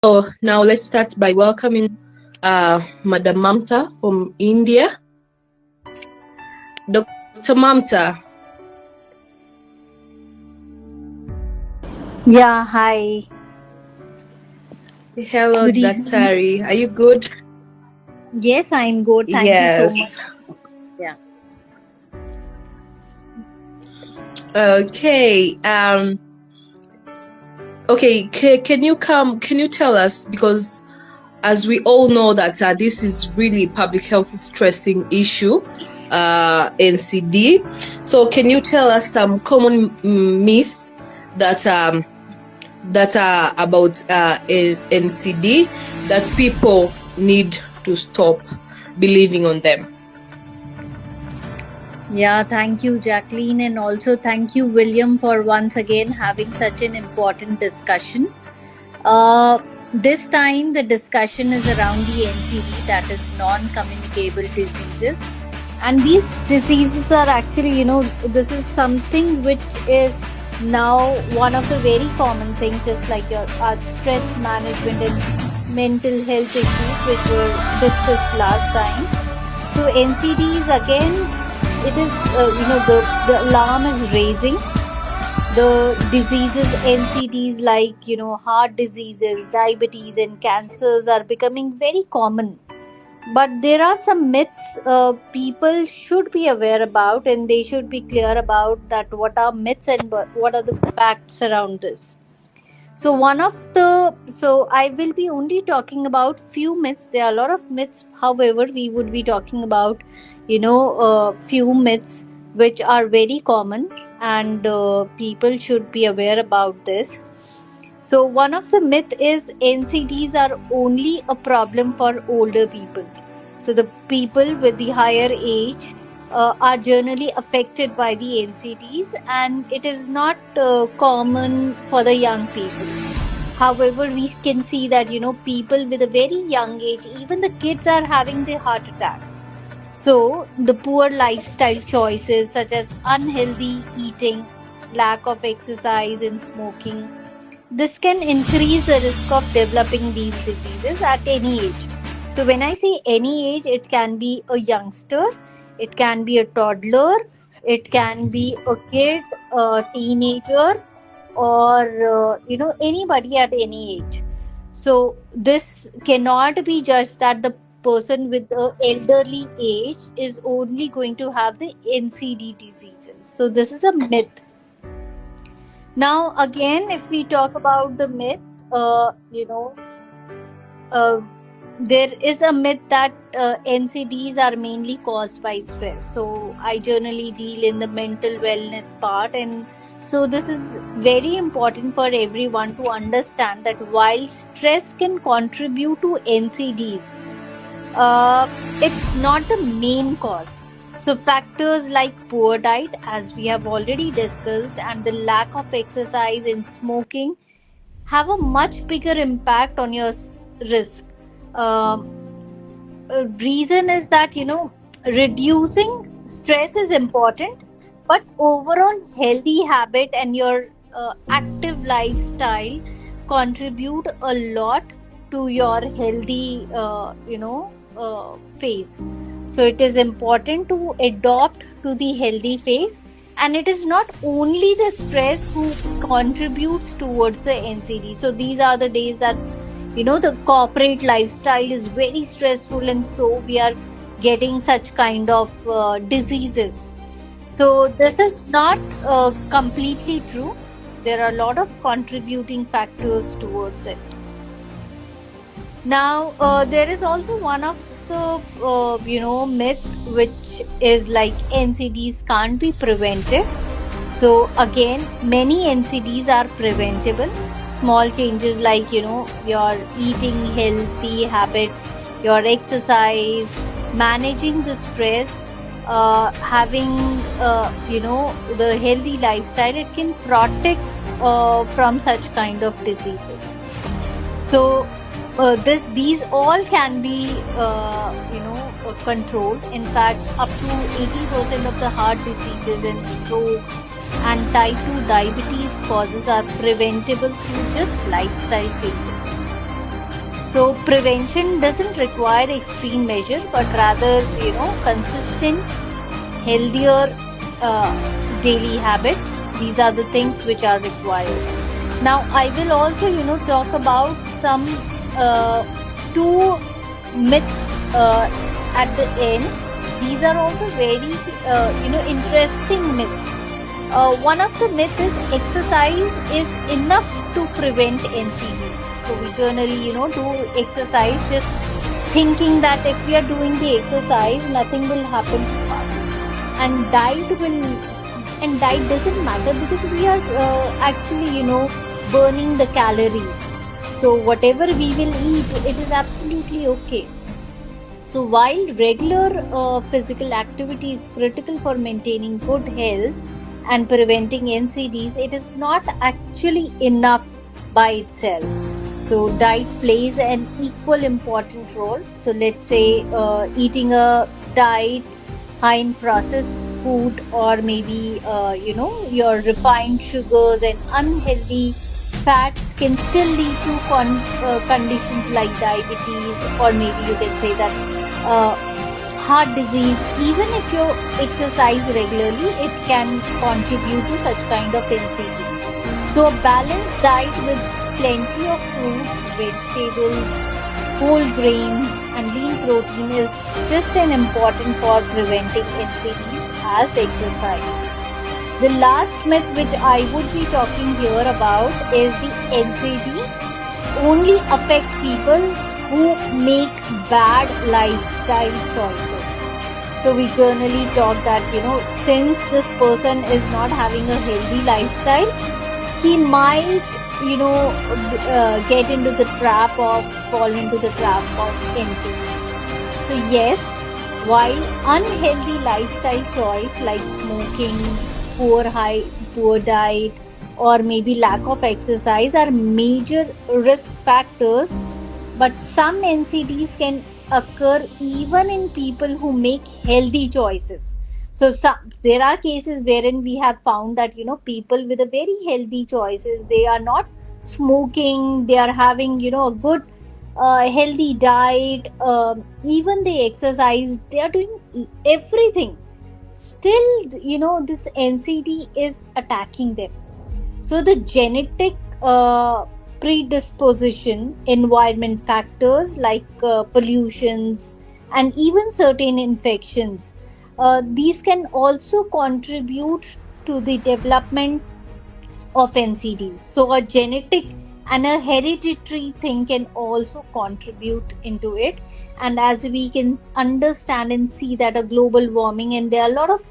So now let's start by welcoming Madam Mamta from India. Dr. Mamta. Yeah, hi. Hello, Good evening. Daktari. Are you good? Yes, I'm good. Thank you so much. Yes. Yeah. Okay. Okay. Can you come? Can you tell us, because as we all know that this is really public health stressing issue, NCD. So can you tell us some common myths that that are about NCD that people need to stop believing on them? Yeah, thank you, Jacqueline, and also thank you, William, for once again having such an important discussion. This time, the discussion is around the NCD, that is non communicable diseases. And these diseases are actually, this is something which is now one of the very common things, just like your stress management and mental health issues, which were discussed last time. So, NCDs again, it is, the alarm is raising. The diseases, NCDs like, heart diseases, diabetes, and cancers are becoming very common. But there are some myths people should be aware about, and they should be clear about that what are myths and what are the facts around this. So I will be only talking about few myths. There are a lot of myths. However, we would be talking about, few myths which are very common, and people should be aware about this. So one of the myth is NCDs are only a problem for older people. So the people with the higher age are generally affected by the NCDs, and it is not common for the young people. However, we can see that people with a very young age, even the kids, are having the heart attacks. So the poor lifestyle choices such as unhealthy eating, lack of exercise, and smoking, this can increase the risk of developing these diseases at any age. So, when I say any age, it can be a youngster, it can be a toddler, it can be a kid, a teenager, or anybody at any age. So, this cannot be judged that the person with the elderly age is only going to have the NCD diseases. So, this is a myth. Now, again, if we talk about the myth, uh, there is a myth that NCDs are mainly caused by stress. So, I generally deal in the mental wellness part, and so this is very important for everyone to understand that while stress can contribute to NCDs, uh, it's not the main cause. So, factors like poor diet, as we have already discussed, and the lack of exercise and smoking have a much bigger impact on your risk. Um, Reason is that reducing stress is important, but overall healthy habit and your active lifestyle contribute a lot to your healthy phase. So it is important to adopt to the healthy phase, and it is not only the stress who contributes towards the NCD. So these are the days that the corporate lifestyle is very stressful, and so we are getting such kind of diseases. So this is not completely true. There are a lot of contributing factors towards it. Now there is also one of the myth, which is like NCDs can't be prevented. So again, many NCDs are preventable. Small changes like your eating healthy habits, your exercise, managing the stress, having the healthy lifestyle, it can protect from such kind of diseases. So these all can be controlled. In fact, up to 80% of the heart diseases and strokes and type 2 diabetes causes are preventable through just lifestyle changes. So prevention doesn't require extreme measure, but rather, consistent, healthier daily habits. These are the things which are required. Now, I will also, talk about some two myths at the end. These are also very, interesting myths. One of the myths is exercise is enough to prevent NCDs. So we generally, do exercise just thinking that if we are doing the exercise, nothing will happen to us. And diet doesn't matter because we are actually, burning the calories. So whatever we will eat, it is absolutely okay. So while regular physical activity is critical for maintaining good health and preventing NCDs, it is not actually enough by itself. So diet plays an equal important role. So let's say eating a diet high in processed food, or maybe your refined sugars and unhealthy fats can still lead to conditions like diabetes, or maybe you can say that heart disease. Even if you exercise regularly, it can contribute to such kind of NCDs. So a balanced diet with plenty of fruits, vegetables, whole grains and lean protein is just as important for preventing NCDs as exercise. The last myth which I would be talking here about is the NCD only affect people who make bad lifestyle choices. So we generally talk that, since this person is not having a healthy lifestyle, he might, get into the trap of, fall into the trap of NCD. So yes, while unhealthy lifestyle choice like smoking, poor diet, or maybe lack of exercise are major risk factors, but some NCDs can occur even in people who make healthy choices. So there are cases wherein we have found that, people with a very healthy choices, they are not smoking, they are having, a good healthy diet, even they exercise, they are doing everything. Still, this NCD is attacking them. So the genetic predisposition, environment factors like pollutions, and even certain infections, these can also contribute to the development of NCDs. So a genetic and a hereditary thing can also contribute into it. And as we can understand and see that a global warming, and there are a lot of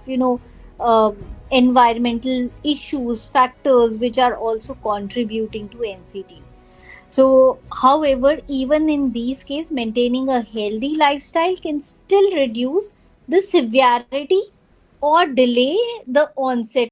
uh, environmental issues, factors which are also contributing to NCDs. So however, even in these cases, maintaining a healthy lifestyle can still reduce the severity or delay the onset